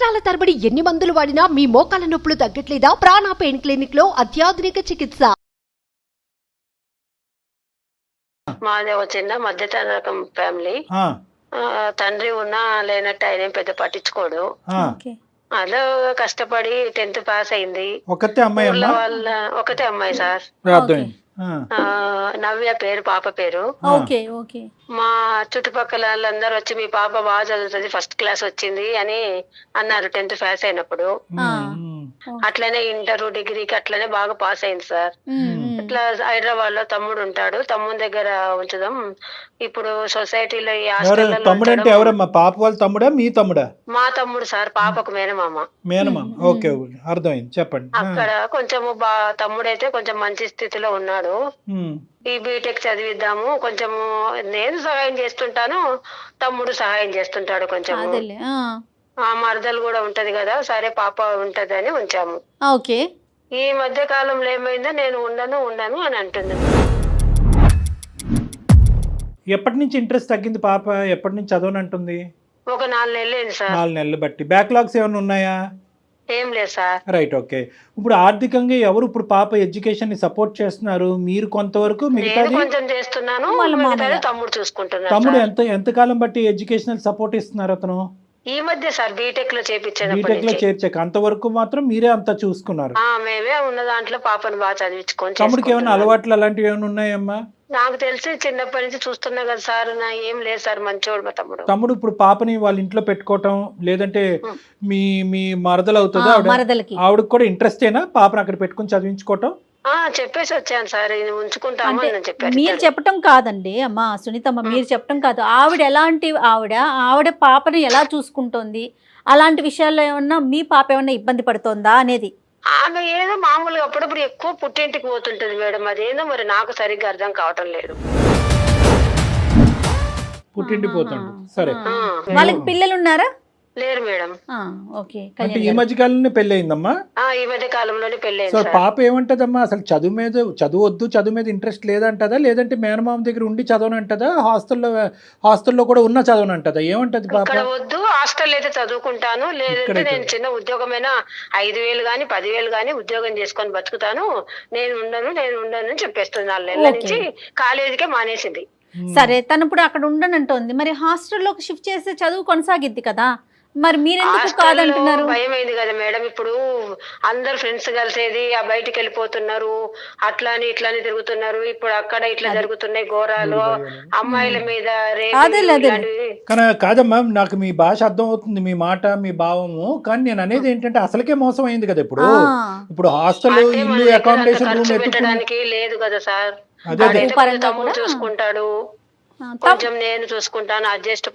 సంవత్సరాల తరబడి ఎన్ని మందులు వాడినా మీ మోకాల నొప్పులు తగ్గట్లేదా? ప్రాణ పెయిన్ క్లినిక్ లో అత్యాధునిక చికిత్స. మాది ఒక చిన్న మధ్యతరగం ఫ్యామిలీ. తండ్రి ఉన్నా లేనట్టు ఆయన పెద్ద పట్టించుకోడు. అలా కష్టపడి 10th పాస్ అయింది. ఒకటే అమ్మాయి ఒకటే అమ్మాయి సార్. నవ్య పేరు, పాప పేరు. మా చుట్టుపక్కల వాళ్ళందరూ వచ్చి మీ పాప బాగా చదువుతుంది, ఫస్ట్ క్లాస్ వచ్చింది అని అన్నారు 10th పాస్ అయినప్పుడు. అట్లనే ఇంటర్ డిగ్రీకి అట్లనే బాగా పాస్ అయింది సార్. ఇట్లా హైదరాబాద్ లో తమ్ముడు ఉంటాడు, తమ్ముడి దగ్గర ఉంచుదాం. ఇప్పుడు సొసైటీలో ఈ తమ్ముడు అంటే ఎవరమ్మా? పాప వాళ్ళ తమ్ముడా మీ తమ్ముడా? మా తమ్ముడు సార్, పాపకు మేనమామ. మేనమామ, ఓకే అర్థమైంది, చెప్పండి. అక్కడ కొంచెము తమ్ముడైతే కొంచెం మంచి స్థితిలో ఉన్నాడు. ఈ బీటెక్ చదివిద్దాము, కొంచెము నేను సహాయం చేస్తుంటాను, తమ్ముడు సహాయం చేస్తుంటాడు కొంచెం. ఆ మరదలు కూడా ఉంటది కదా, సరే పాప ఉంటది అని ఉంచాము. ఓకే. ఈ మధ్య కాలంలో ఏమైందో నేను ఉండను అని అంటుంది. ఎప్పటి నుంచి ఇంట్రెస్ట్ తగ్గింది పాప? ఎప్పటి నుంచి చదవనంటుంది? ఒక 4 నెలలు అయింది సార్. 4 నెలలు బట్టి. బ్యాక్లాగ్స్ ఏమైనా ఉన్నాయా? ఏం లేదు సార్. Right, okay. ఇప్పుడు ఆర్థికంగా ఎవరు ఇప్పుడు పాప ఎడ్యుకేషన్ ని సపోర్ట్ చేస్తున్నారు? మీరు కొంతవరకు, మిగతాది కొంచెం చేస్తున్నాను, తమ్ముడు చూసుకుంటున్నాను. తమ్ముడు ఎంత కాలం బట్టి ఎడ్యుకేషనల్ సపోర్ట్ ఇస్తున్నారు అతను? ఈ మధ్య సార్ బీటెక్ లో బీటెక్ లో చేర్చాక అంతవరకు మాత్రం మీరే అంతా చూసుకున్నారు? మేమే ఉన్న దాంట్లో పాపను బాగా చదివించుకొని. తమ్ముడికి ఏమైనా అలవాట్లు అలాంటివి ఏమైనా ఉన్నాయమ్మా? నాకు తెలిసి చిన్నప్పటి నుంచి చూస్తున్నా కదా సార్, ఏం లేదు సార్, మంచోడు మా తమ్ముడు. తమ్ముడు ఇప్పుడు పాపని వాళ్ళ ఇంట్లో పెట్టుకోవటం, లేదంటే మీ మీ మరదలు అవుతుందా ఆవిడకి కూడా ఇంట్రెస్టేనా పాపను అక్కడ పెట్టుకుని చదివించుకోవటం? చెప్పేసి వచ్చాను సార్, ఉంచుకుంటాము అని చెప్పారు. మీరు చెప్పటం కాదండి అమ్మా సునీతమ్మ, మీరు చెప్పటం కాదు. ఆవిడ ఎలాంటి ఆవిడ పాపని ఎలా చూసుకుంటోంది, అలాంటి విషయాల్లో ఏమన్నా మీ పాప ఏమన్నా ఇబ్బంది పడుతోందా అనేది. ఆమె ఏదో మామూలుగా అప్పుడప్పుడు ఎక్కువ పుట్టింటికి పోతుంటది మేడం, అదేదో మరి నాకు సరిగ్గా అర్థం కావటం లేదు. పుట్టింటి పోతుండు, సరే. వాళ్ళకి పిల్లలు ఉన్నారా? లేరు మేడం. ఓకే. ఈ మధ్య కాలంలో పెళ్లి అయిందమ్మా? ఈ మధ్య కాలంలోనే పెళ్లి అయింది. పాప ఏమంటదమ్మా అసలు? చదువు వద్దు, చదువు మీద ఇంట్రెస్ట్ లేదంటదా, లేదంటే మేనమామ దగ్గర ఉండి చదవనంటదా, హాస్టల్లో కూడా ఉన్న చదవనంటదా, ఏమంటది పాప? ఇక్కడ వద్దు, హాస్టల్ అయితే చదువుకుంటాను, లేదంటే నేను చిన్న ఉద్యోగమైనా 5,000 గానీ 10,000 గానీ ఉద్యోగం చేసుకొని బతుకుతాను, నేను ఉండను అని చెప్పేస్తుంది. 4 నెలల నుంచి కాలేజీకే మానేసింది. సరే, తను ఇప్పుడు అక్కడ ఉండనంటోంది, మరి హాస్టల్లోకి షిఫ్ట్ చేస్తే చదువు కొనసాగిద్ది కదా, మరి మీరెందుకు కాదంటున్నారు? భయమైంది కదా మేడం, ఇప్పుడు అందరు ఫ్రెండ్స్ కలిసేది, ఆ బయటికి వెళ్ళిపోతున్నారు, అట్లాని ఇట్లాని తిరుగుతున్నారు. ఇప్పుడు అక్కడ ఇట్లా జరుగుతున్నాయి ఘోరాలు, అమ్మాయిల మీద కాదమ్మా, నాకు మీ భాష అర్థం అవుతుంది, మీ మాట, మీ భావము. కానీ నేను అనేది ఏంటంటే అసలుకే మోసం అయింది కదా ఇప్పుడు హాస్టల్, ఇల్లు, అకామిడేషన్ రూమ్ పెట్టడానికి లేదు కదా సార్. తమ్ముడు చూసుకుంటాడు, కొంచెం నేను చూసుకుంటాను, అడ్జస్ట్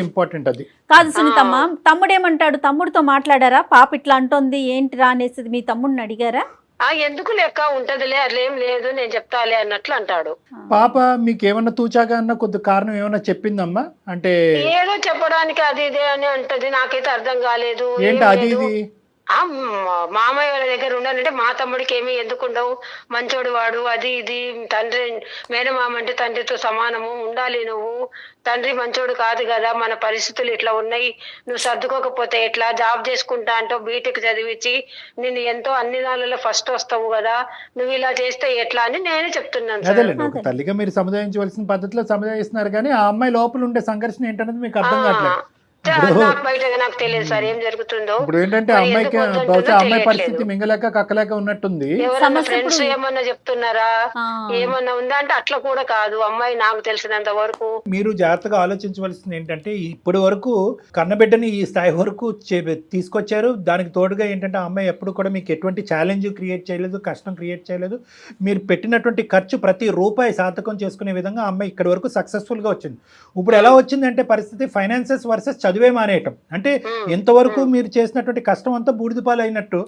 ఇంపార్టెంట్ అది కాదు సునీతమ్మ. తమ్ముడు ఏమంటాడు? తమ్ముడితో మాట్లాడారా? పాప ఇట్లా అంటోంది ఏంటిరా అనేసి మీ తమ్ముడిని అడిగారా? ఎందుకు లెక్క ఉంటదిలే, అట్లేం లేదు, నేను చెప్తాలే అన్నట్లు అంటాడు. పాప మీకు ఏమన్నా తూచాగా అన్న కొద్ది కారణం ఏమన్నా చెప్పిందమ్మా? అంటే ఏదో చెప్పడానికి అది ఇదే అని అంటది, నాకైతే అర్థం కాలేదు. ఏంటి అది ఇది? మామయ్య వాళ్ళ దగ్గర ఉండాలంటే మా తమ్ముడికి ఏమి ఎందుకు ఉండవు, మంచోడు వాడు, అది ఇది, తండ్రి మేనమామ అంటే తండ్రితో సమానము, ఉండాలి నువ్వు, తండ్రి మంచోడు కాదు కదా, మన పరిస్థితులు ఇట్లా ఉన్నాయి, నువ్వు సర్దుకోకపోతే ఎట్లా, జాబ్ చేసుకుంటా అంటావు, బీటెక్ చదివించి నేను ఎంతో అన్ని దానిలో ఫస్ట్ వస్తావు కదా, నువ్వు ఇలా చేస్తే ఎట్లా అని నేనే చెప్తున్నాను. తల్లిగా మీరు సముదాయించవలసిన పద్ధతిలో సముదాయిస్తున్నారు, కానీ ఆ అమ్మాయి లోపల ఉండే సంఘర్షణ ఏంటనేది మీకు అర్థం కావట్లేదు. నాకు తెలియదు సార్ ఏం జరుగుతుందో. ఇప్పుడు ఏంటంటే అమ్మాయికి బహుశా అమ్మాయి పరిస్థితి మింగలేక కక్కలేక ఉన్నట్టుంది. ఫ్రెండ్స్ ఏమన్నా చెప్తున్నారా, ఏమన్నా ఉందా అంటే అట్లా కూడా కాదు అమ్మాయి, నాకు తెలిసినంత వరకు. మీరు జాగ్రత్తగా ఆలోచించవలసింది ఏంటంటే ఇప్పటి వరకు కన్నబిడ్డని ఈ స్థాయి వరకు తీసుకొచ్చారు. దానికి తోడుగా ఏంటంటే ఆ అమ్మాయి ఎప్పుడు కూడా మీకు ఎటువంటి ఛాలెంజ్ క్రియేట్ చేయలేదు, కష్టం క్రియేట్ చేయలేదు. మీరు పెట్టినటువంటి ఖర్చు ప్రతి రూపాయి సార్థకం చేసుకునే విధంగా ఆ అమ్మాయి ఇక్కడి వరకు సక్సెస్ఫుల్ గా వచ్చింది. ఇప్పుడు ఎలా వచ్చిందంటే పరిస్థితి ఫైనాన్సెస్ వర్సెస్ చదివే మానేయటం. అంటే ఎంతవరకు మీరు చేసినటువంటి కష్టం అంతా బూడిదపాలు అయినట్టు.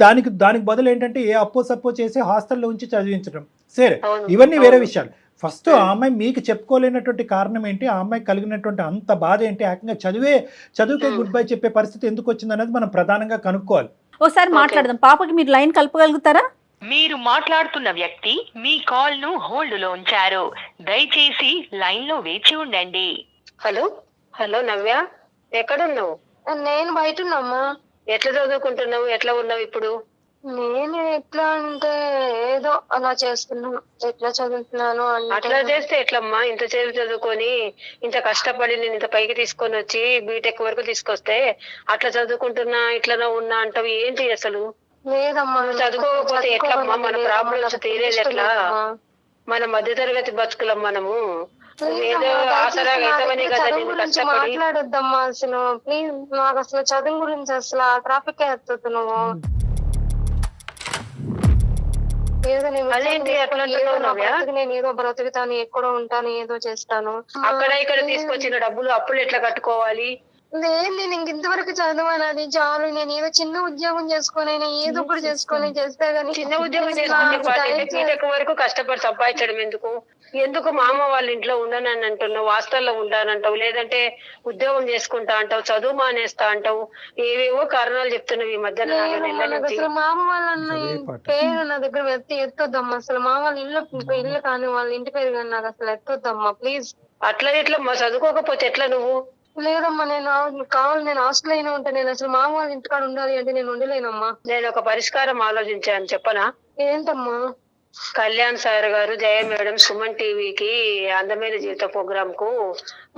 దానికి బదులు ఏంటంటే ఏ అప్పో సప్పో చేసి హాస్టల్లో ఉంచి చదివించడం. సరే, ఇవన్నీ వేరే విషయాలు. ఫస్ట్ ఆ అమ్మాయి మీకు చెప్పుకోలేనటువంటి కారణం ఏంటి, ఆ అమ్మాయి కలిగినటువంటి అంత బాధ ఏంటి, ఏకంగా చదువుకే గుడ్ బై చెప్పే పరిస్థితి ఎందుకు వచ్చింది అనేది మనం ప్రధానంగా కనుక్కోవాలి. ఒకసారి మాట్లాడదాం. పాపకి మీరు లైన్ కలపగలుగుతారా? మీరు మాట్లాడుతున్న వ్యక్తి మీ కాల్ ను హోల్డ్ లో ఉంచారు, దయచేసి లైన్ లో వేచి ఉండండి. హలో నవ్య, ఎక్కడున్నావు? నేను బయట ఉన్నామ్మా. ఎట్లా చదువుకుంటున్నావు, ఎట్లా ఉన్నావు ఇప్పుడు? నేను ఎట్లా అంటే ఏదో అలా చేస్తున్నాను. ఎట్లా చదువుతున్నాను అట్లా అంటే చేస్తే ఎట్లమ్మా? ఇంత సేపు చదువుకొని ఇంత కష్టపడి నేను ఇంత పైకి తీసుకొని వచ్చి బీటెక్ వరకు తీసుకొస్తే అట్లా చదువుకుంటున్నా ఇట్లా ఉన్నా అంటావు ఏంటి అసలు? లేదమ్మా, నువ్వు చదువుకోకపోతే ఎట్లమ్మా? మన ప్రాబ్లమ్స్ తీరేది ఎట్లా? మన మధ్యతరగతి బతుకులం మనము. ఏదో ఆసరాగా అవుతామని కదా చదువు నేను గురించి కష్టపడి. మాట్లాడొద్దమ్మా అసలు ప్లీజ్. నాకు అసలు చదువు గురించి అసలు ఆ ట్రాఫిక్ ఎత్తుతున్నావు. ఏదో నేను అదేంటి అట్లా అంటున్నావు నవ్య? నేను ఏదో బ్రతుకుతాను, ఎక్కడో ఉంటాను, ఏదో చేస్తాను. అక్కడ ఇక్కడ తీసుకొచ్చిన డబ్బులు అప్పులు ఎట్లా కట్టుకోవాలి? లేదు, నేను ఇంతవరకు చదవాలి, అది చాలు. నేను ఏదో చిన్న ఉద్యోగం చేసుకొని ఏదో ఒకటి చేసుకొని చేస్తే గానీ చిన్న ఉద్యోగం చేసుకుంటే బీటెక్ వరకు కష్టపడి సంపాదించడం ఎందుకు? ఎందుకు మామ వాళ్ళ ఇంట్లో ఉండనని అంటున్నావు, హాస్టల్లో ఉంటానంటావు, లేదంటే ఉద్యోగం చేసుకుంటా అంటావు, చదువు మానేస్తా అంటావు, ఏవేవో కారణాలు చెప్తున్నావు ఈ మధ్య 4 నెలల నుంచి. అసలు మామ వాళ్ళ పేరు నా దగ్గర ఎత్తొద్దమ్మా. అసలు మా వాళ్ళ ఇల్లు కానీ వాళ్ళ ఇంటి పేరు కానీ నాకు అసలు ఎత్తొద్దమ్మా ప్లీజ్. అట్లా ఎట్లా చదువుకోకపోతే ఎట్లా నువ్వు? లేదమ్మా, నేను కావాలి, నేను హాస్టల్ అయినా ఉంటాను. నేను అసలు మామ వాళ్ళ ఇంటికాడ ఉండాలి అంటే నేను ఉండలేనమ్మా. నేను ఒక పరిష్కారం ఆలోచించాను, చెప్పనా? ఏంటమ్మా? కళ్యాణ్ సార్ గారు, జయ మేడం, సుమన్ టీవీకి అందమైన జీవిత ప్రోగ్రామ్ కు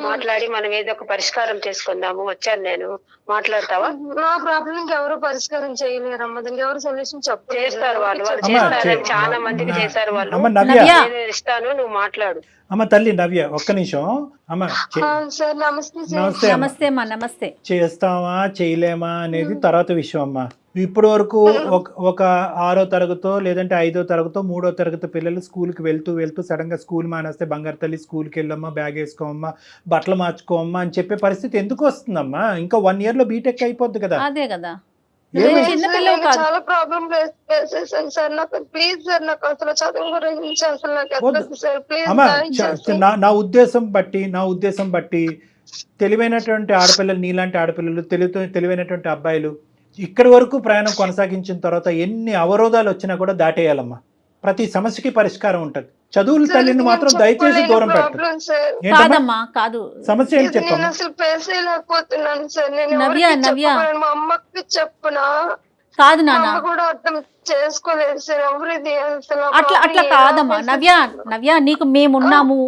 మాట్లాడి మనం ఏదో ఒక పరిష్కారం చేసుకుందాము వచ్చాను నేను. మాట్లాడతావా? నా ప్రాబ్లం ఎవరు పరిష్కారం చేయలేరమ్మా, దానికి ఎవరు సొల్యూషన్ చెప్పారు. చేస్తారు వాళ్ళు అమ్మా, చేస్తారు, చాలా మందికి చేశారు వాళ్ళు. అమ్మ నవ్య, నేను ఇస్తాను, నువ్వు మాట్లాడు. అమ్మ తల్లి నవ్య, ఒక్క నిమిషం అమ్మ. సార్ నమస్తే సార్. నమస్తే అమ్మ. నమస్తే అమ్మా. నమస్తే. చేస్తావా చేయలేమా అనేది తర్వాత విషయం అమ్మా. ఇప్పటి వరకు ఒక 6వ తరగతో లేదంటే 5వ తరగతో 3వ తరగతి పిల్లలు స్కూల్కి వెళ్తూ సడన్ గా స్కూల్ మానేస్తే బంగారు తల్లి స్కూల్కి వెళ్ళమ్మా, బ్యాగ్ వేసుకోమ్మా, బట్టలు మార్చుకోమ్మా అని చెప్పే పరిస్థితి ఎందుకు వస్తుందమ్మా? ఇంకా 1 year లో బీటెక్ అయిపోద్ది కదా. అదే కదా, ఏమి? చిన్నపిల్లలు నేను కాదు. చాలా ప్రాబ్లం ఫేస్ చేశాను సార్. నాకు ప్లీజ్ సార్, నాకు అసలు చదువు గురించి అసలు నాకు ఎత్తొద్దు సార్ ప్లీజ్. అమ్మా నా ఉద్దేశం బట్టి తెలివైనటువంటి ఆడపిల్లలు, నీలాంటి ఆడపిల్లలు, తెలివైనటువంటి అబ్బాయిలు ఇక్కడి వరకు ప్రయాణం కొనసాగించిన తర్వాత ఎన్ని అవరోధాలు వచ్చినా కూడా దాటేయాలమ్మా. ప్రతి సమస్యకి పరిష్కారం ఉంటది. చదువుల తల్లిని మాత్రం దయచేసి దూరం పెట్టండి. ఏంటమ్మా కాదమ్మా, కాదు. సమస్య ఏంటి నేను చెప్పమ్మా? అసలు ఫేస్ చేయలేకపోతున్నాను సార్. నేను నవ్య, ఎవరికి నవ్య. చెప్పగలను? మా అమ్మకి చెప్పునా? కాదు మా నాన్న, అమ్మ కూడా అర్థం చేసుకోలేదు సార్. ఎవరిది అసలు అట్లా కాదమ్మా. నవ్య నీకు మేమున్నాము.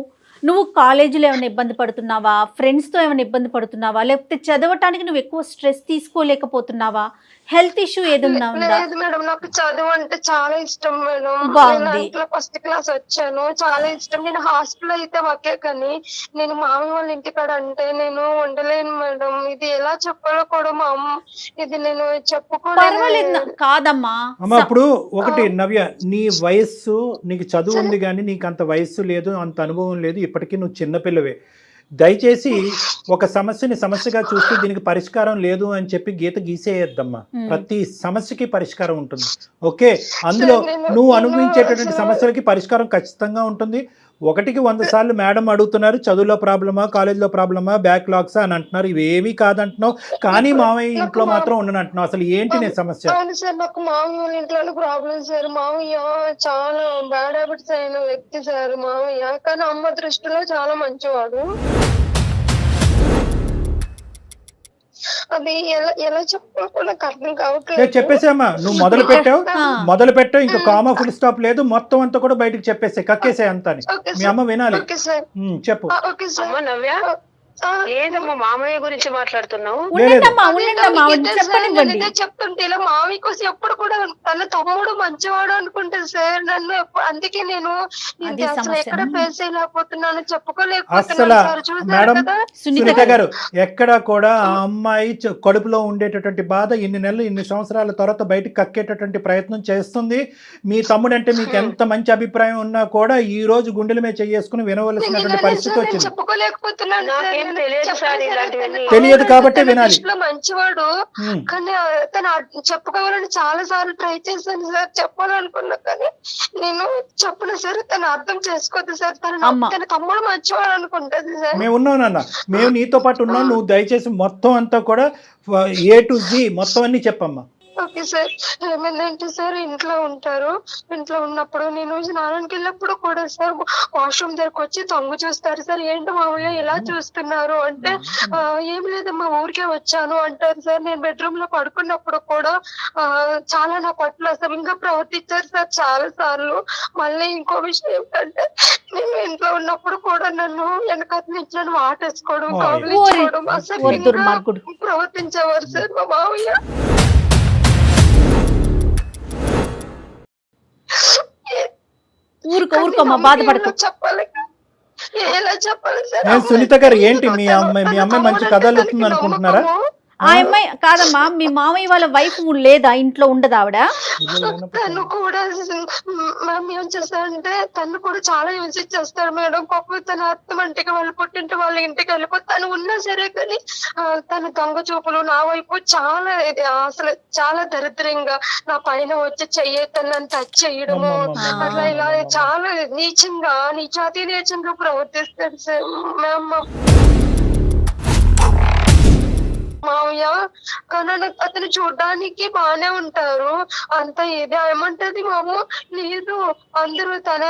నువ్వు కాలేజీలో ఏమైనా ఇబ్బంది పడుతున్నావా? ఫ్రెండ్స్తో ఏమైనా ఇబ్బంది పడుతున్నావా? లేకపోతే చదవటానికి నువ్వు ఎక్కువ స్ట్రెస్ తీసుకోలేకపోతున్నావా? హెల్త్ ఇష్యూ ఏదన్నా ఉందా? లేదు మేడం, నాకు చదువు అంటే చాలా ఇష్టం మేడం. బాగుంది. నేను ఫస్ట్ క్లాస్ వచ్చాను, చాలా ఇష్టం. నేను హాస్టల్ అయితే ఓకే, కానీ నేను మామయ్య వాళ్ళ ఇంటికాడ అంటే నేను ఉండలేను మేడం. ఇది ఎలా చెప్పాలో కూడా మా అమ్మ, ఇది నేను చెప్పుకోలేదు. పర్వాలేదు కాదమ్మా. అమ్మ ఇప్పుడు ఒకటి నవ్య, నీ వయస్సు, నీకు చదువు ఉంది కానీ నీకు అంత వయస్సు లేదు, అంత అనుభవం లేదు. ఇప్పటికీ నువ్వు చిన్నపిల్లవే. దయచేసి ఒక సమస్యని సమస్యగా చూస్తూ దీనికి పరిష్కారం లేదు అని చెప్పి గీత గీసేయద్దమ్మా. ప్రతి సమస్యకి పరిష్కారం ఉంటుంది. ఓకే, అందులో నువ్వు అనుభవించేటటువంటి సమస్యలకి పరిష్కారం ఖచ్చితంగా ఉంటుంది. 1కి 100 సార్లు మేడం అడుగుతున్నారు, చదువులో ప్రాబ్లమా, కాలేజీలో ప్రాబ్లమా, బ్యాక్లాగ్సా అని అంటున్నారు. ఇవేమీ కాదంటున్నావు, కానీ మామయ్య ఇంట్లో మాత్రం ఉండనంటున్నావు. అసలు ఏంటి నీ సమస్య? అవును సార్, నాకు మామయ్య వాళ్ళ ఇంట్లో ప్రాబ్లం సార్. మామయ్య చాలా బ్యాడ్ హ్యాబిట్స్ అయిన వ్యక్తి సార్ మామయ్య, కానీ అమ్మ దృష్టిలో చాలా మంచివాడు. అది ఎలా చెప్పాలో నాకు అర్థం కావట్లేదు. చెప్పేసామ్మా, నువ్వు మొదలు పెట్టావు ఇంకా కామా ఫుల్ స్టాప్ లేదు, మొత్తం అంతా కూడా బయటకు చెప్పేసే, కక్కేసే అంతా. మీ అమ్మ వినాలి. చెప్పు. Okay sir. అమ్మ నవ్య, ఏదమ్మా మామయ్య గురించి మాట్లాడుతున్నావు? చెప్పనివ్వండి. చెప్తుంటే ఇలా మామయ్య కోసం ఎప్పుడు కూడా తన తమ్ముడు మంచివాడు అనుకుంటే సార్ నన్ను అందుకే నేను అసలు ఎక్కడ ఫేస్ చేయలేకపోతున్నాను, చెప్పుకోలేకపోతున్నాను సార్. మేడం చూసారు కదా సునీత గారు, ఎక్కడ కూడా ఆ అమ్మాయి కడుపులో ఉండేటటువంటి బాధ ఇన్ని నెలలు, ఇన్ని సంవత్సరాల తర్వాత బయటకు కక్కేటటువంటి ప్రయత్నం చేస్తుంది. మీ తమ్ముడు అంటే మీకు ఎంత మంచి అభిప్రాయం ఉన్నా కూడా ఈ రోజు గుండెల మీద చేసుకుని వినవలసినటువంటి పరిస్థితి వచ్చింది. చెప్పుకోలేకపోతున్నాను. తెలియదు కాబట్టి వినాలి. మంచివాడు, కానీ తను చెప్పుకోవాలని చాలా సార్లు ట్రై చేశాను సార్, చెప్పాలనుకున్నా కానీ నేను చెప్పను సార్. తను అర్థం చేసుకోవద్దు సార్. తన తమ్ముడు మంచివాడు అనుకుంటది సార్. మేము ఉన్నాం నాన్న, మేము నీతో పాటు ఉన్నాం. నువ్వు దయచేసి మొత్తం అంతా కూడా A to Z మొత్తం అన్ని చెప్పమ్మా. Okay sir. ఏమైందంటే సార్ ఇంట్లో ఉంటారు. ఇంట్లో ఉన్నప్పుడు నేను స్నానానికి వెళ్ళినప్పుడు కూడా సార్ వాష్రూమ్ దగ్గరకు వచ్చి తొంగి చూస్తారు సార్. ఏంటి మామయ్య ఇలా చూస్తున్నారు అంటే ఏం లేదమ్మా ఊరికే వచ్చాను అంటారు సార్. నేను బెడ్రూమ్ లో పడుకున్నప్పుడు కూడా చాలా నా పట్ల అసభ్యంగా ప్రవర్తించారు సార్ చాలా సార్లు. మళ్ళీ ఇంకో విషయం ఏంటంటే నేను ఇంట్లో ఉన్నప్పుడు కూడా నన్ను వెనకాల నుంచి నన్ను వాటేసుకోవడం, కౌగిలించుకోవడం అసభ్యంగా ప్రవర్తించేవారు సార్ మా మామయ్య. ఊరుకోమ్మా, బాధపడకు. చెప్పాలి ఎలా చెప్పాలి సార్? సునీత గారు ఏంటి మీ అమ్మాయి మంచి కథ అల్లుతుంది అనుకుంటున్నారా? ఆ అమ్మాయి కాదమ్మా, మీ మామయ్య వాళ్ళ వైఫ్ లేదా, ఇంట్లో ఉండదు ఆవిడ? తను కూడా మేము ఏం చేస్తారంటే తను కూడా చాలా యూజ్ చేస్తారు మేడం. పాపం తన అత్త ఇంటికి వాళ్ళ పుట్టింటి వాళ్ళ ఇంటికి వెళ్ళిపో తను ఉన్నా సరే కానీ తన దొంగ చూపులు నా వైపు చాలా అసలు చాలా దరిద్రంగా నా పైన వచ్చి చెయ్యి తనని టచ్ చేయడము అట్లా ఇలా చాలా నీచాతి నీచంగా ప్రవర్తిస్తాడు సార్ మ్యామ్ మామయ్య. కానీ అతను చూడ్డానికి బానే ఉంటారు అంత ఇది ఏమంటది మా అమ్మ లేదు అందరూ తన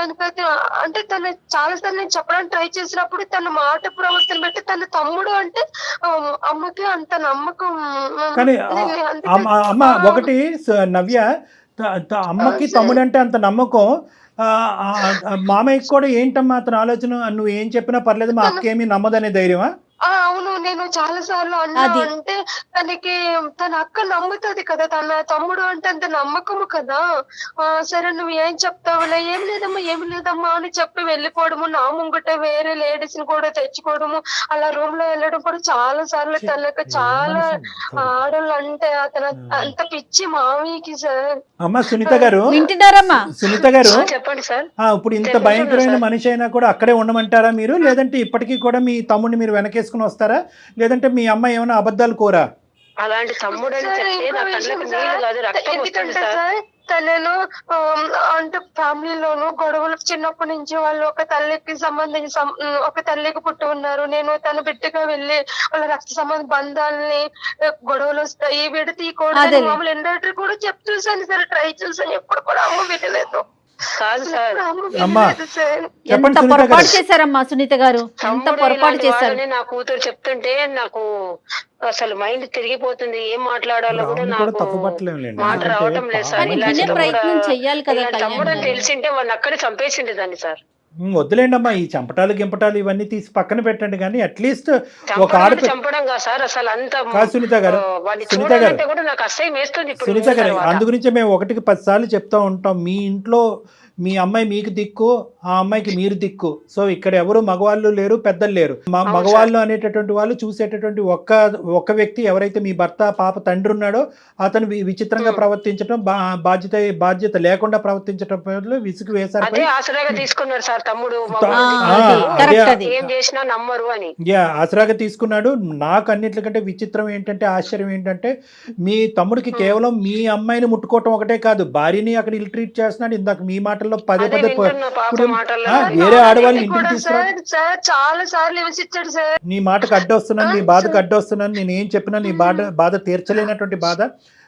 అంటే తను చాలా సార్లు నేను చెప్పడానికి ట్రై చేసినప్పుడు తన మాట ప్రవర్తన బట్టి తన తమ్ముడు అంటే అమ్మకి అంత నమ్మకం. కానీ అమ్మ ఒకటి నవ్య, అమ్మకి తమ్ముడు అంటే అంత నమ్మకం, మామయ్యకి కూడా ఏంటమ్మా అతని ఆలోచన? నువ్వు ఏం చెప్పినా పర్లేదు మా అక్కేమీ నమ్మదనే ధైర్యమా? అవును నేను చాలా సార్లు అన్నా అంటే తనకి తన అక్క నమ్ముతుంది కదా, తన తమ్ముడు అంటే అంత నమ్మకము కదా. సరే నువ్వు ఏం చెప్తావులే, ఏం లేదమ్మా అని చెప్పి వెళ్ళిపోవడము, నా ముంగట వేరే లేడీస్ ని కూడా తెచ్చుకోవడము, అలా రూమ్ లో వెళ్ళడం కూడా చాలా సార్లు. తనకు చాలా ఆడళ్ళు అంటే అతను అంత పిచ్చి మామయ్యకి సార్. అమ్మా సునీత గారు వింటున్నారమ్మా? సునీత గారు చెప్పండి సార్. ఇప్పుడు ఇంత భయంకరమైన మనిషి అయినా కూడా అక్కడే ఉండమంటారా మీరు? లేదంటే ఇప్పటికీ కూడా మీ తమ్ముడిని మీరు వెనకేసుకుని వస్తారా? లేదంటే మీ అమ్మాయి ఏమైనా అబద్ధాలు కోరా? అలాంటి తమ్ముడు అని చెప్తే నా కళ్ళకి నీళ్ళు కాదు రక్తం వస్తుంది సార్. తనను అంటే ఫ్యామిలీలోను గొడవలు చిన్నప్పటి నుంచి వాళ్ళు ఒక తల్లికి సంబంధించి ఒక తల్లికి పుట్టి ఉన్నారు. నేను తన బిడ్డగా వెళ్ళి వాళ్ళ రక్త సంబంధ బంధాలని గొడవలు వస్తాయి విడతీయకూడదు మామూలు ఎండేటర్ కూడా చెప్పి చూసాను సార్, ట్రై చూసాను, ఎప్పుడు కూడా అమ్మ వినలేదు. కాదు సార్, ఎంత పొరపాటు చేశారమ్మా సునీత గారు, ఎంత పొరపాటు చేశారు. నా కూతురు చెప్తుంటే నాకు అసలు మైండ్ తిరిగిపోతుంది. ఏం మాట్లాడాలో కూడా నాకు మాట రావటం లేదు సార్. ప్రయత్నం చెయ్యాలి కదా. తమ్ముడు అని తెలిసింటే వాళ్ళు అక్కడే చంపేసిండేదాన్ని సార్. వద్దులేండి అమ్మా, ఈ చంపటాలు గింపటాలు ఇవన్నీ తీసి పక్కన పెట్టండి. కానీ అట్లీస్ట్ ఒక చంపడం కాదు సార్ అసలు అంత. సునీత గారు, సునీత గారు, కూడా నాకు అసహ్యం వేస్తుంది. సునీత గారు, అందు గురించి మేము 1కి 10 సార్లు చెప్తా ఉంటాం. మీ ఇంట్లో మీ అమ్మాయి మీకు దిక్కు, ఆ అమ్మాయికి మీరు దిక్కు. సో ఇక్కడ ఎవరు మగవాళ్ళు లేరు, పెద్దలు లేరు. మగవాళ్ళు అనేటటువంటి వాళ్ళు చూసేటటువంటి ఒక్క వ్యక్తి ఎవరైతే మీ భర్త పాప తండ్రి ఉన్నాడో అతను విచిత్రంగా ప్రవర్తించడం, బాధ్యత లేకుండా ప్రవర్తించడం విసుగు వేశారు. తీసుకున్నాడు సార్ తమ్ముడు, ఏం చేసినా నమ్మరు అని. ఆసరాగా తీసుకున్నాడు. నాకు అన్నిటికంటే విచిత్రం ఏంటంటే, ఆశ్చర్యం ఏంటంటే, మీ తమ్ముడికి కేవలం మీ అమ్మాయిని ముట్టుకోవటం ఒకటే కాదు, భార్యని అక్కడ ఇల్ ట్రీట్ చేస్తున్నాడు. ఇందాక మీ మాటల్లో పదే వేరే ఆడవాళ్ళు ఇంటికి తీసుకురా చాలా సార్లు విమర్శించాడు సార్. నీ మాటకు అడ్డొస్తున్నాను, నీ బాధకు అడ్డొస్తున్నాను, నేను ఏం చెప్పినా నీ బాధ తీర్చలేనటువంటి బాధ.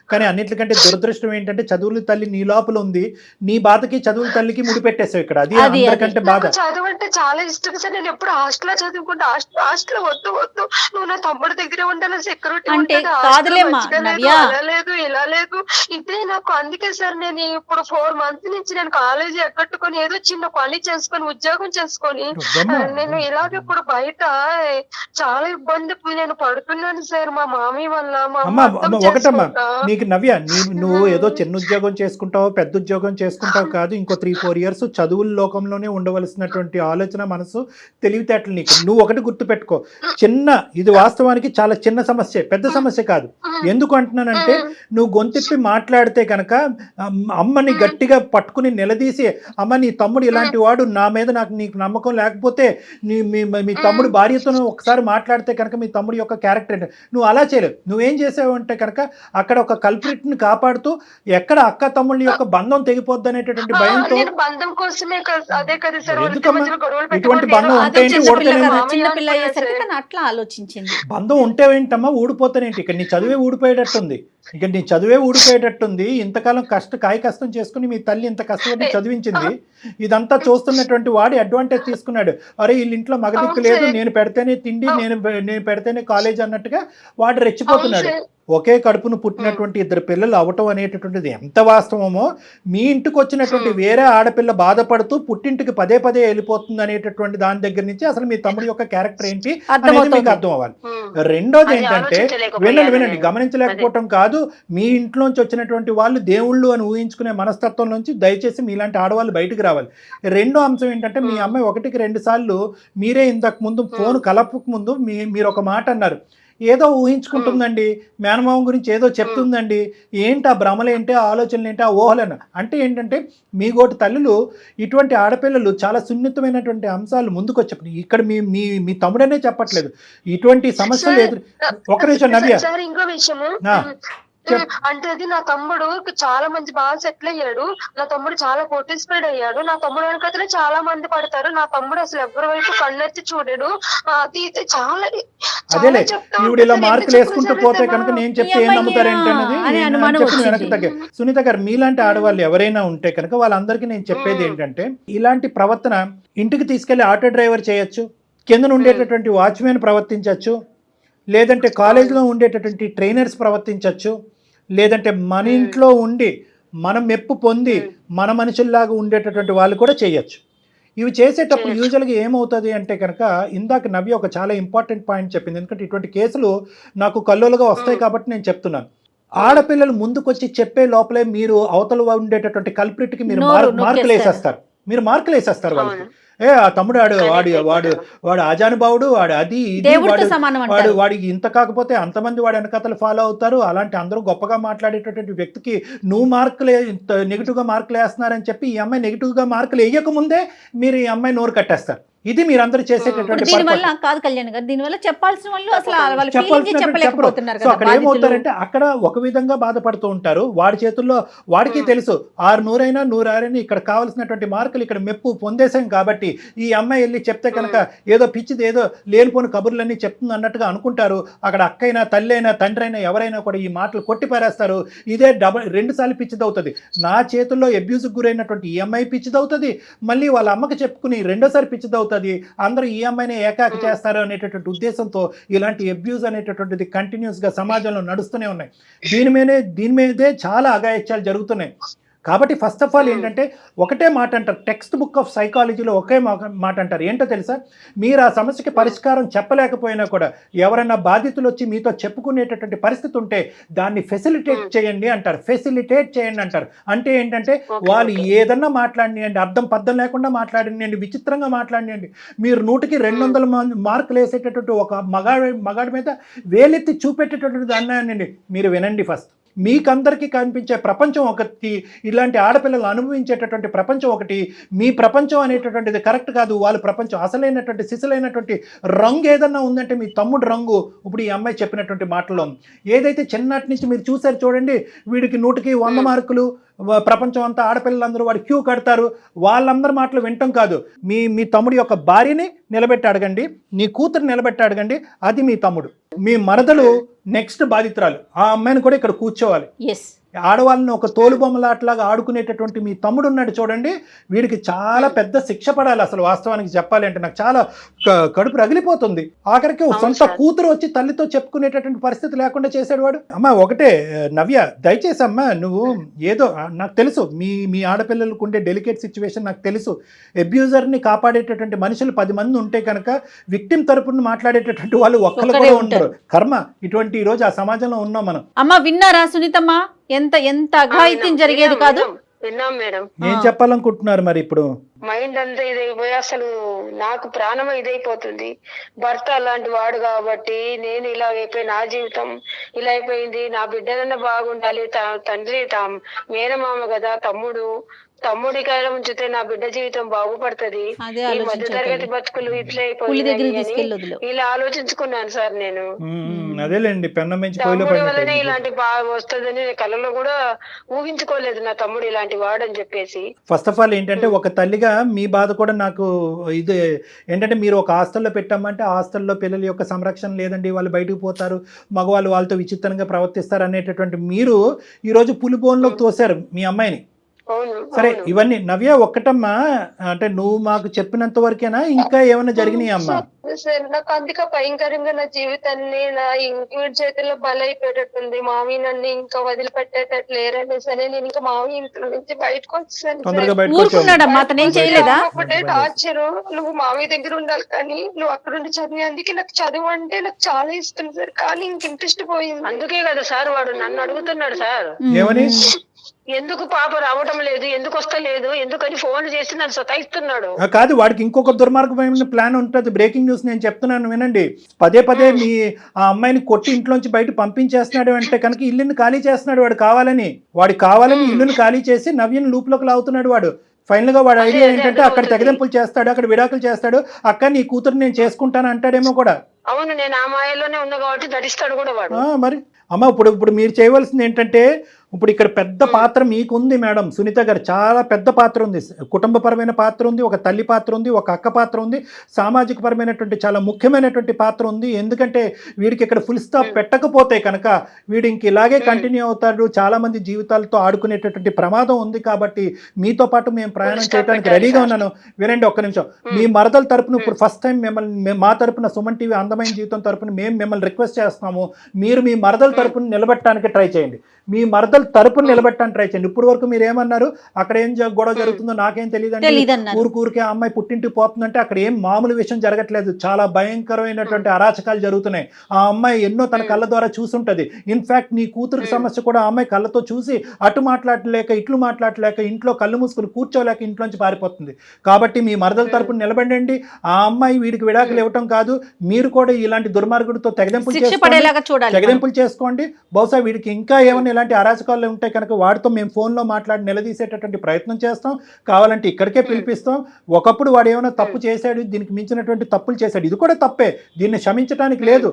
కానీ అన్నిటికంటే దురదృష్టం ఏంటంటే, చదువుల తల్లి నీ లోపల ఉంది, నీ బాధకి చదువుల తల్లికి ముడిపెట్టేసావు ఇక్కడ. అది అందరికంటే బాధ. చదువు అంటే చాలా ఇష్టం సార్. నేను ఎప్పుడు హాస్టల్ చదువుకుంటా, హాస్టల్ వద్దు నువ్వు నా తమ్ముడు దగ్గరే ఉండాలి, సెక్యూరిటీ లేదు ఇలా లేదు ఇదే నాకు. అందుకే సార్ నేను ఇప్పుడు 4 months నుంచి నేను కాలేజీ ఎక్కట్టుకొని ఏదో చిన్న పని చేసుకొని ఉద్యోగం చేసుకొని నేను ఇలాగ ఇప్పుడు బయట చాలా ఇబ్బంది నేను పడుతున్నాను సార్ మా మామయ్య వల్ల. ఒకటమ్మా నవ్య, నువ్వు ఏదో చిన్న ఉద్యోగం చేసుకుంటావు, పెద్ద ఉద్యోగం చేసుకుంటావు కాదు, ఇంకో 3-4 years చదువుల లోకంలోనే ఉండవలసినటువంటి ఆలోచన, మనసు, తెలివితేటలు నీకు. నువ్వు ఒకటి గుర్తుపెట్టుకో, ఇది వాస్తవానికి చాలా చిన్న సమస్య, పెద్ద సమస్య కాదు. ఎందుకు అంటున్నానంటే, నువ్వు గొంతిప్పి మాట్లాడితే కనుక అమ్మని గట్టిగా పట్టుకుని నిలదీసి, అమ్మ నీ తమ్ముడు ఇలాంటి వాడు, నా మీద నీకు నమ్మకం లేకపోతే మీ తమ్ముడు భార్యతో ఒకసారి మాట్లాడితే కనుక మీ తమ్ముడు యొక్క క్యారెక్టర్ నువ్వు అలా చేయలేవు. నువ్వేం చేసావు అంటే కనుక అక్కడ ఒక కల్ప్రిట్ ని కాపాడుతూ ఎక్కడ అక్క తమ్ముళ్ళ యొక్క బంధం తెగిపోద్ది అనేటటువంటి భయంతో. నేను బంధం కోసమే అదే కదా సార్ ఎందుకమ్మా ఇటువంటి బంధం ఉంటే చిన్నపిల్ల అయ్యేసరికి తను అట్లా ఆలోచించింది. బంధం ఉంటే ఏంటమ్మా ఊడిపోతానేంటి, ఇక్కడ నీ చదివే ఊడిపోయేటట్టుంది, ఇక నీ చదివే ఊడిపోయేటట్టుంది. ఇంతకాలం కష్టం చేసుకుని మీ తల్లి ఇంత కష్టపడి చదివించింది, ఇదంతా చూస్తున్నటువంటి వాడి అడ్వాంటేజ్ తీసుకున్నాడు. అరే వీళ్ళ ఇంట్లో మగదిక్కు లేదు, నేను పెడితేనే తిండి, నేను పెడితేనే కాలేజ్ అన్నట్టుగా వాడు రెచ్చిపోతున్నాడు. ఒకే కడుపును పుట్టినటువంటి ఇద్దరు పిల్లలు అవటం అనేటటువంటిది ఎంత వాస్తవమో, మీ ఇంటికి వచ్చినటువంటి వేరే ఆడపిల్ల బాధపడుతూ పుట్టింటికి పదే పదే వెళ్ళిపోతుంది అనేటటువంటి దాని దగ్గర నుంచి అసలు మీ తమ్ముడి యొక్క క్యారెక్టర్ ఏంటి అనేది మీకు అర్థం అవ్వాలి. రెండోది ఏంటంటే, వినండి, గమనించలేకపోవటం కాదు, మీ ఇంట్లోంచి వచ్చినటువంటి వాళ్ళు దేవుళ్ళు అని ఊహించుకునే మనస్తత్వం నుంచి దయచేసి మీలాంటి ఆడవాళ్ళు బయటకు రావాలి. రెండో అంశం ఏంటంటే, మీ అమ్మాయి 1-2 సార్లు మీరే ఇంతకు ముందు ఫోన్ కలపక ముందు మీరు ఒక మాట అన్నారు, ఏదో ఊహించుకుంటుందండి, మేనమామ గురించి ఏదో చెప్తుందండి, ఏంటి ఆ భ్రమలేంటి, ఆ ఆలోచనలు ఏంటి, ఆ ఊహలను. అంటే ఏంటంటే మీ గోటి తల్లులు ఇటువంటి ఆడపిల్లలు చాలా సున్నితమైనటువంటి అంశాలు ముందుకు వచ్చేప్పుడు ఇక్కడ మీ తమ్ముడనే చెప్పట్లేదు, ఇటువంటి సమస్యలు ఎదురు. ఒక నిమిషం నవ్య, ఇంకో విషయము అంటే అది నా తమ్ముడు చాలా మంచి బాగా సెటిల్ అయ్యాడు, నా తమ్ముడు చాలా కోటిస్ఫైడ్ అయ్యాడు, నా తమ్ముడు వెనకతనే చాలా మంది పడతారు, నా తమ్ముడు అసలు ఎవరి వైపు కన్నెత్తి చూడడు, అది చాలా అదేలే ఈవిడ ఇలా మార్కులు వేసుకుంటూ పోతే కనుక నేను చెప్తే ఏం నమ్ముతారేంటనేది వెనక్కి తగ్గే. సునీత గారు, మీలాంటి ఆడవాళ్ళు ఎవరైనా ఉంటే కనుక వాళ్ళందరికీ నేను చెప్పేది ఏంటంటే, ఇలాంటి ప్రవర్తన ఇంటికి తీసుకెళ్లి ఆటో డ్రైవర్ చేయొచ్చు, కింద ఉండేటటువంటి వాచ్మెన్ ప్రవర్తించవచ్చు, లేదంటే కాలేజీలో ఉండేటటువంటి ట్రైనర్స్ ప్రవర్తించవచ్చు, లేదంటే మన ఇంట్లో ఉండి మనం మెప్పు పొంది మన మనుషుల్లాగా ఉండేటటువంటి వాళ్ళు కూడా చేయొచ్చు. ఇవి చేసేటప్పుడు యూజువల్గా ఏమవుతుంది అంటే కనుక, ఇందాక నవ్య ఒక చాలా ఇంపార్టెంట్ పాయింట్ చెప్పింది, ఎందుకంటే ఇటువంటి కేసులు నాకు కల్లోలుగా వస్తాయి కాబట్టి నేను చెప్తున్నాను. ఆడపిల్లలు ముందుకొచ్చి చెప్పే లోపలే మీరు అవతల ఉండేటటువంటి కల్ప్రిట్కి మీరు మార్కులు వేసేస్తారు వాళ్ళకి. ఆ తమ్ముడు వాడు ఆజానుభావుడు, వాడు అది వాడికి ఇంత కాకపోతే అంతమంది వాడి వెనకతలు ఫాలో అవుతారు, అలాంటి అందరూ గొప్పగా మాట్లాడేటటువంటి వ్యక్తికి నువ్వు నెగిటివ్గా మార్కులు వేస్తున్నారని చెప్పి ఈ అమ్మాయి నెగిటివ్గా మార్కులు వేయకముందే మీరు ఈ అమ్మాయి నోరు కట్టేస్తారు. ఇది మీరందరూ చేసేటటువంటి దీనివల్ల కాదు కళ్యాణ్ గారు, దీనివల్ల చెప్పాల్సిన వాళ్ళు అసలు చెప్పలేకపోతున్నారు. సో అక్కడ ఏమవుతారంటే, అక్కడ ఒక విధంగా బాధపడుతూ ఉంటారు, వాడి చేతుల్లో వాడికి తెలుసు 600 100 ఇక్కడ కావాల్సినటువంటి మార్కులు ఇక్కడ మెప్పు పొందేశాం కాబట్టి ఈ అమ్మాయి వెళ్ళి చెప్తే కనుక ఏదో పిచ్చిది ఏదో లేనిపోని కబుర్లన్నీ చెప్తుంది అన్నట్టుగా అనుకుంటారు. అక్కడ అక్కైనా తల్లి అయినా తండ్రి అయినా ఎవరైనా కూడా ఈ మాటలు కొట్టిపారేస్తారు. ఇదే 2 సార్లు పిచ్చిదవుతుంది. నా చేతుల్లో అబ్యూజ్కి గురైనటువంటి ఈ అమ్మాయి పిచ్చిదవుతుంది, మళ్ళీ వాళ్ళ అమ్మకి చెప్పుకుని రెండోసారి పిచ్చిదవుతుంది, అందరూ ఈ అమ్మాయిని ఏకాకి చేస్తారు అనేటటువంటి ఉద్దేశంతో ఇలాంటి అబ్యూజ్ అనేటటువంటిది కంటిన్యూస్గా సమాజంలో నడుస్తూనే ఉన్నాయి. దీని మీదే చాలా అఘాయిత్యాలు జరుగుతున్నాయి. కాబట్టి ఫస్ట్ ఆఫ్ ఆల్ ఏంటంటే ఒకటే మాట అంటారు, టెక్స్ట్ బుక్ ఆఫ్ సైకాలజీలో ఒకే మాట అంటారు, ఏంటో తెలుసా, మీరు ఆ సమస్యకి పరిష్కారం చెప్పలేకపోయినా కూడా ఎవరైనా బాధితులు వచ్చి మీతో చెప్పుకునేటటువంటి పరిస్థితి ఉంటే దాన్ని ఫెసిలిటేట్ చేయండి అంటారు. అంటే ఏంటంటే వాళ్ళు ఏదన్నా మాట్లాడినండి, అర్థం పద్ధం లేకుండా మాట్లాడినండి, విచిత్రంగా మాట్లాడినండి, మీరు 100-200 మార్కులు వేసేటటువంటి ఒక మగాడి మీద వేలెత్తి చూపెట్టేటటువంటి అన్నానండి, మీరు వినండి. ఫస్ట్ మీకందరికీ కనిపించే ప్రపంచం ఒకటి, ఇలాంటి ఆడపిల్లలు అనుభవించేటటువంటి ప్రపంచం ఒకటి, మీ ప్రపంచం అనేటటువంటిది కరెక్ట్ కాదు. వాళ్ళ ప్రపంచం అసలైనటువంటి సిసలైనటువంటి రంగు ఏదన్నా ఉందంటే మీ తమ్ముడు రంగు ఇప్పుడు ఈ అమ్మాయి చెప్పినటువంటి మాటల్లో ఏదైతే చిన్నటి నుంచి మీరు చూసారు చూడండి, వీడికి 100 మార్కులు, ప్రపంచం అంతా ఆడపిల్లలందరూ వాడు క్యూ కడతారు, వాళ్ళందరి మాటలు వింటాం కాదు. మీ తమ్ముడి యొక్క భార్యని నిలబెట్టి అడగండి, నీ కూతురు నిలబెట్టి అడగండి, అది మీ తమ్ముడు. మీ మరదలు నెక్స్ట్ బాధితురాలు, ఆ అమ్మాయిని కూడా ఇక్కడ కూర్చోవాలి. ఆడవాళ్ళని ఒక తోలుబొమ్మలాట్లాగా ఆడుకునేటటువంటి మీ తమ్ముడు ఉన్నాడు చూడండి, వీడికి చాలా పెద్ద శిక్ష పడాలి. అసలు వాస్తవానికి చెప్పాలి అంటే నాకు చాలా కడుపు రగిలిపోతుంది. ఆఖరికి సొంత కూతురు వచ్చి తల్లితో చెప్పుకునేటటువంటి పరిస్థితి లేకుండా చేశాడు వాడు. అమ్మ ఒకటే నవ్య, దయచేసి అమ్మ నువ్వు ఏదో, నాకు తెలుసు మీ ఆడపిల్లలకు ఉండే డెలికేట్ సిచ్యువేషన్ నాకు తెలుసు. అబ్యూజర్ని కాపాడేటటువంటి మనుషులు 10 మంది ఉంటే కనుక విక్టిమ్ తరపున మాట్లాడేటటువంటి వాళ్ళు ఒక్కరు కూడా ఉండరు. కర్మ ఇటువంటి ఈ రోజు ఆ సమాజంలో ఉన్నాం మనం. అమ్మ విన్నారా సునీతమ్మ, ఎంత అఘాయిత్యం జరిగేది కాదు. విన్నాం మేడం. ఏం చెప్పాలనుకుంటున్నారు మరి ఇప్పుడు? మైండ్ అంతా ఇదైపోయి అసలు నాకు ప్రాణం ఇదైపోతుంది. భర్త అలాంటి వాడు కాబట్టి నేను ఇలా అయిపోయి, నా జీవితం ఇలా అయిపోయింది, నా బిడ్డలన్నా బాగుండాలి, తండ్రి మేనమామ కదా, తమ్ముడు తమ్ముడి కాలం ఉంచితే నా బిడ్డ జీవితం బాగుపడుతుంది. అదే ఈ మధ్య తరగతి ఆలోచించకండి. బతుకులు ఇట్లా పులి దగ్గరికి అయిపోయినాయి అని తీసుకెళ్ళి వదిలేవు. ఇలా ఆలోచించుకున్నాను సార్ నేను. అదేలేండి, పెన్నం పెంచి కోయిలో తమ్ముడి వల్లనే పడినట్టు. ఇలాంటి బాగా వస్తుందని కళ్ళలో కూడా ఊహించుకోలేదు నా తమ్ముడు ఇలాంటి వాడని చెప్పేసి. ఫస్ట్ ఆఫ్ ఆల్ ఏంటంటే ఒక తల్లిగా మీ బాధ కూడా నాకు ఇది ఏంటంటే, మీరు ఒక హాస్టల్లో పెట్టామంటే హాస్టల్లో పిల్లల యొక్క సంరక్షణ లేదండి, వాళ్ళు బయటకు పోతారు, మగవాళ్ళు వాళ్ళతో విచిత్రంగా ప్రవర్తిస్తారు అనేటటువంటి మీరు ఈరోజు పులిబోన్లోకి తోశారు మీ అమ్మాయిని. అవును సరే, అవును. ఇవన్నీ నవ్య ఒక్కటమ్మా, అంటే నువ్వు మాకు చెప్పినంత వరకేనా ఇంకా ఏమైనా జరిగినాయి అమ్మా? సార్ నాకు అందుకే భయంకరంగా నా జీవితాన్ని నా ఇంటి చేతుల్లో బలైపోయేటట్టుంది. మావి నన్ను ఇంకా వదిలిపెట్టేటట్లు లేరని సరే నేను ఇంకా మావి ఇంట్లో నుంచి బయటకు వచ్చాను. తొందరగా బయటకు వచ్చావు. ఊరుకున్నాడమ్మా, అతను ఏం చేయలేదా? ఒకటే టార్చర్, నువ్వు మావి దగ్గర ఉండాలి కానీ నువ్వు అక్కడ ఉండి చదివి. అందుకే నాకు చదువు అంటే నాకు చాలా ఇష్టం సార్, కానీ ఇంక ఇంట్రెస్ట్ పోయింది. అందుకే కదా సార్ వాడు నన్ను అడుగుతున్నాడు సార్, ఏమని? ఎందుకు పాప రావటం లేదు, ఎందుకు వస్తలేదు, ఎందుకని ఫోన్ చేసి నన్ను సతాయిస్తున్నాడు. కాదు, వాడికి ఇంకొక దుర్మార్గమైన ప్లాన్ ఉంటుంది. బ్రేకింగ్ న్యూస్ నేను చెప్తున్నాను వినండి. పదే మీ ఆ అమ్మాయిని కొట్టి ఇంట్లోంచి బయట పంపించేస్తున్నాడు అంటే కనుక ఇల్లుని ఖాళీ చేస్తున్నాడు వాడు కావాలని. ఇల్లుని ఖాళీ చేసి నవ్యని లూప్లోకి లాగుతున్నాడు వాడు. ఫైనల్ గా వాడు ఐడియా ఏంటంటే అక్కడ తెగదెంపులు చేస్తాడు, అక్కడ విడాకులు చేస్తాడు. అక్క నీ కూతురు నేను చేసుకుంటాను అంటాడేమో కూడా. అవును, నేను ఆ మాయలోనే ఉన్నా కాబట్టి నటిస్తాడు కూడా వాడు. మరి అమ్మ, ఇప్పుడు మీరు చేయవలసింది ఏంటంటే, ఇప్పుడు ఇక్కడ పెద్ద పాత్ర మీకు ఉంది మేడం సునీత గారు, చాలా పెద్ద పాత్ర ఉంది. కుటుంబపరమైన పాత్ర ఉంది, ఒక తల్లి పాత్ర ఉంది, ఒక అక్క పాత్ర ఉంది, సామాజిక పరమైనటువంటి చాలా ముఖ్యమైనటువంటి పాత్ర ఉంది. ఎందుకంటే వీడికి ఇక్కడ ఫుల్ స్టాప్ పెట్టకపోతే కనుక వీడు ఇంక ఇలాగే కంటిన్యూ అవుతాడు, చాలా మంది జీవితాలతో ఆడుకునేటటువంటి ప్రమాదం ఉంది. కాబట్టి మీతో పాటు మేము ప్రయాణం చేయడానికి రెడీగా ఉన్నాను. వినండి ఒక్క నిమిషం. మీ మరదల తరపున ఇప్పుడు ఫస్ట్ టైం మిమ్మల్ని మా తరపున సుమన్ టీవీ అందమైన జీవితం తరపున మేము మిమ్మల్ని రిక్వెస్ట్ చేస్తున్నాము, మీరు మీ మరదల తరపున నిలబెట్టడానికి ట్రై చేయండి. మీ మరదల తరపున నిలబెట్టడానికి ట్రై చేయండి. ఇప్పుడు వరకు మీరు ఏమన్నారు, అక్కడ ఏం గొడవ జరుగుతుందో నాకేం తెలియదండి, ఊరికే ఆ అమ్మాయి పుట్టింటికి పోతుందంటే అక్కడ ఏం మామూలు విషయం జరగట్లేదు, చాలా భయంకరమైనటువంటి అరాచకాలు జరుగుతున్నాయి. ఆ అమ్మాయి ఎన్నో తన కళ్ళ ద్వారా చూసుంటది. ఇన్ఫాక్ట్ నీ కూతురికి సమస్య కూడా ఆ అమ్మాయి కళ్ళతో చూసి అటు మాట్లాడలేక ఇట్లు మాట్లాడలేక ఇంట్లో కళ్ళు మూసుకుని కూర్చోలేక ఇంట్లోంచి పారిపోతుంది. కాబట్టి మీ మరదల తరపున నిలబడండి. ఆ అమ్మాయి వీడికి విడాకులు ఇవ్వటం కాదు, మీరు కూడా ఇలాంటి దుర్మార్గుడితో తెగదెంపులు చేసుకోండి. బహుశా వీడికి ఇంకా ఏమైనా ఇలాంటి అరాచకాలు ఉంటే కనుక వాడితో మేము ఫోన్లో మాట్లాడి నిలదీసేటటువంటి ప్రయత్నం చేస్తాం. కావాలంటే ఇక్కడికే పిలిపిస్తాం. ఒకప్పుడు వాడు ఏమైనా తప్పు చేశాడు, దీనికి మించినటువంటి తప్పులు చేశాడు, ఇది కూడా తప్పే, దీన్ని క్షమించడానికి లేదు.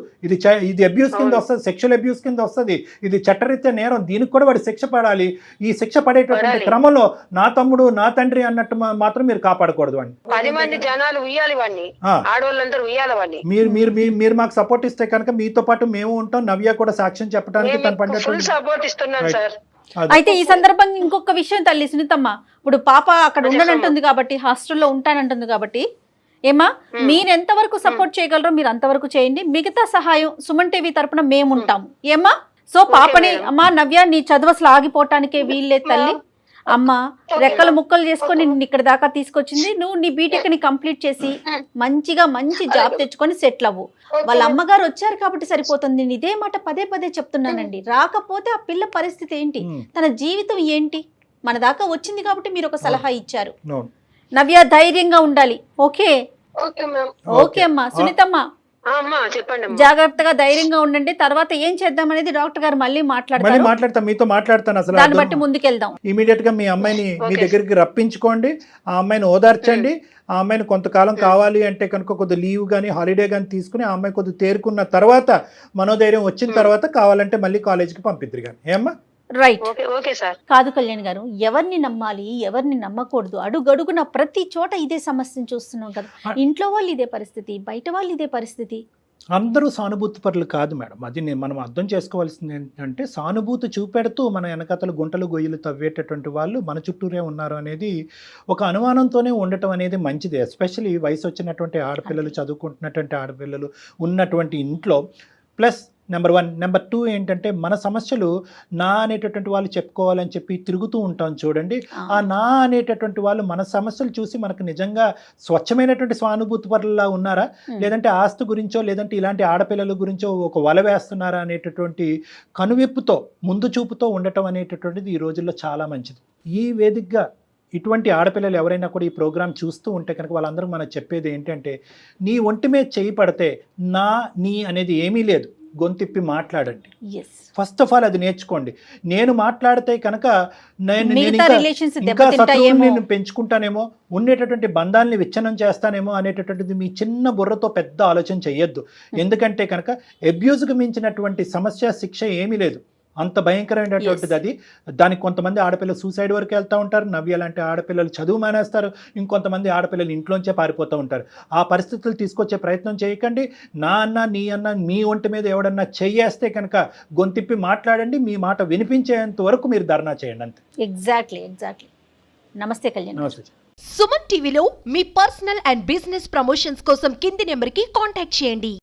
ఇది అబ్యూస్ కింద వస్తుంది, సెక్షువల్ అబ్యూస్ కింద వస్తుంది, ఇది చట్టరీత్యా నేరం, దీనికి కూడా వాడు శిక్ష పడాలి. ఈ శిక్ష పడేటటువంటి క్రమంలో నా తమ్ముడు నా తండ్రి అన్నట్టు మాత్రం మీరు కాపాడకూడదు అని 10 మంది జనాలు ఉయ్యాలి వాడిని, ఆడవాళ్ళందరూ ఉయ్యాలి వాడిని. మీరు మాకు సపోర్ట్ ఇస్తే కనుక మీతో పాటు మేము ఉంటాం. నవ్య కూడా సాక్ష్యం చెప్పడానికి తను పడినటువంటి సపోర్ట్ ఇస్తున్నాను సార్. అయితే ఈ సందర్భంగా ఇంకొక విషయం తల్లి సునీతమ్మ, ఇప్పుడు పాప అక్కడ ఉండనంటుంది కాబట్టి, హాస్టల్లో ఉంటానంటుంది కాబట్టి, ఏమా మీరు ఎంతవరకు సపోర్ట్ చేయగలరో మీరు అంతవరకు చేయండి. మిగతా సహాయం సుమన్ టీవీ తరపున మేము ఉంటాము. ఏమా? సో పాపని అమ్మా నవ్య నీ చదువు అసలు ఆగిపోవటానికే వీళ్ళే తల్లి. అమ్మ రెక్కలు ముక్కలు చేసుకొని నిన్ను ఇక్కడ దాకా తీసుకొచ్చింది. నువ్వు నీ బీటెక్ ని కంప్లీట్ చేసి మంచి జాబ్ తెచ్చుకొని సెటిల్ అవ్వు. వాళ్ళ అమ్మగారు వచ్చారు కాబట్టి సరిపోతుంది. నేను ఇదే మాట పదే చెప్తున్నానండి. రాకపోతే ఆ పిల్ల పరిస్థితి ఏంటి, తన జీవితం ఏంటి? మన దాకా వచ్చింది కాబట్టి మీరు ఒక సలహా ఇచ్చారు. నవ్య ధైర్యంగా ఉండాలి. ఓకే ఓకే అమ్మా. సునీతమ్మ చెప్పండి, జాగ్రత్తగా ధైర్యంగా ఉండండి. తర్వాత ఏం చేద్దాం అనేది డాక్టర్ గారు మళ్ళీ మాట్లాడతారు. మీతో మాట్లాడతాను. అసలు దాన్ని బట్టి ముందుకెళ్దాం. ఇమీడియట్ గా మీ అమ్మాయిని మీ దగ్గరికి రప్పించుకోండి. ఆ అమ్మాయిని ఓదార్చండి. ఆ అమ్మాయిని కొంతకాలం కావాలి అంటే కనుక కొద్ది లీవ్ కానీ హాలిడే కానీ తీసుకుని ఆ అమ్మాయి కొద్ది తేరుకున్న తర్వాత మనోధైర్యం వచ్చిన తర్వాత కావాలంటే మళ్ళీ కాలేజీకి పంపిద్దురు కానీ. ఏమ్మా? రైట్. Okay sir. కాదు కళ్యాణ్ గారు, ఎవరిని నమ్మాలి ఎవరిని నమ్మకూడదు, అడుగడుగున ప్రతి చోట ఇదే సమస్యను చూస్తున్నాం కదా. ఇంట్లో వాళ్ళు ఇదే పరిస్థితి, బయట వాళ్ళు ఇదే పరిస్థితి. అందరూ సానుభూతి పరులు కాదు మేడం. అది మనం అర్థం చేసుకోవాల్సింది ఏంటంటే, సానుభూతి చూపెడుతూ మన వెనకతలు గుంటలు గొయ్యలు తవ్వేటటువంటి వాళ్ళు మన చుట్టూరే ఉన్నారు అనేది ఒక అనుమానంతోనే ఉండటం అనేది మంచిది. ఎస్పెషల్లీ వయసు వచ్చినటువంటి ఆడపిల్లలు, చదువుకుంటున్నటువంటి ఆడపిల్లలు ఉన్నటువంటి ఇంట్లో. Plus number 1. నెంబర్ 2 ఏంటంటే, మన సమస్యలు నా అనేటటువంటి వాళ్ళు చెప్పుకోవాలని చెప్పి తిరుగుతూ ఉంటాం చూడండి. ఆ నా అనేటటువంటి వాళ్ళు మన సమస్యలు చూసి మనకు నిజంగా స్వచ్ఛమైనటువంటి స్వానుభూతి పరులా ఉన్నారా, లేదంటే ఆస్తి గురించో లేదంటే ఇలాంటి ఆడపిల్లల గురించో ఒక వల వేస్తున్నారా అనేటటువంటి కనువిప్పుతో ముందు చూపుతో ఉండటం అనేటటువంటిది ఈ రోజుల్లో చాలా మంచిది. ఈ వేదికగా ఇటువంటి ఆడపిల్లలు ఎవరైనా కూడా ఈ ప్రోగ్రాం చూస్తూ ఉంటే కనుక వాళ్ళందరూ మనకు చెప్పేది ఏంటంటే, నీ ఒంటి మీద చేయి పడితే నీ అనేది ఏమీ లేదు. గొంతిప్పి మాట్లాడండి. ఎస్. ఫస్ట్ ఆఫ్ ఆల్ అది నేర్చుకోండి. నేను మాట్లాడితే కనుక నేను మిగతా ఇంకా రిలేషన్స్ ఇంకా దెబ్బతింటాయేమో. శత్రువుని నేను పెంచుకుంటానేమో, ఉండేటటువంటి బంధాలని విచ్ఛిన్నం చేస్తానేమో అనేటటువంటిది మీ చిన్న బుర్రతో పెద్ద ఆలోచన చెయ్యొద్దు. ఎందుకంటే కనుక అబ్యూజ్కి మించినటువంటి సమస్య శిక్ష ఏమీ లేదు. అంత భయంకరమైనటువంటిది అది. దానికి కొంతమంది ఆడపిల్లలు సూసైడ్ వరకు వెళ్తూ ఉంటారు. నవ్య లాంటి ఆడపిల్లలు చదువు మానేస్తారు. ఇంకొంతమంది ఆడపిల్లలు ఇంట్లోంచే పారిపోతూ ఉంటారు. ఆ పరిస్థితులు తీసుకొచ్చే ప్రయత్నం చేయకండి. నా అన్న నీ అన్న మీ ఒంటి మీద ఎవడన్నా చెయ్యేస్తే కనుక గొంతిప్పి మాట్లాడండి. మీ మాట వినిపించేంత వరకు మీరు ధర్నా చేయండి అంతే. ఎగ్జాక్ట్లీ. నమస్తే కళ్యాణ్. నమస్తే. సుమన్ టీవీలో మీ పర్సనల్ అండ్ బిజినెస్ ప్రమోషన్స్ కోసం కింది నెంబర్కి కాంటాక్ట్ చేయండి.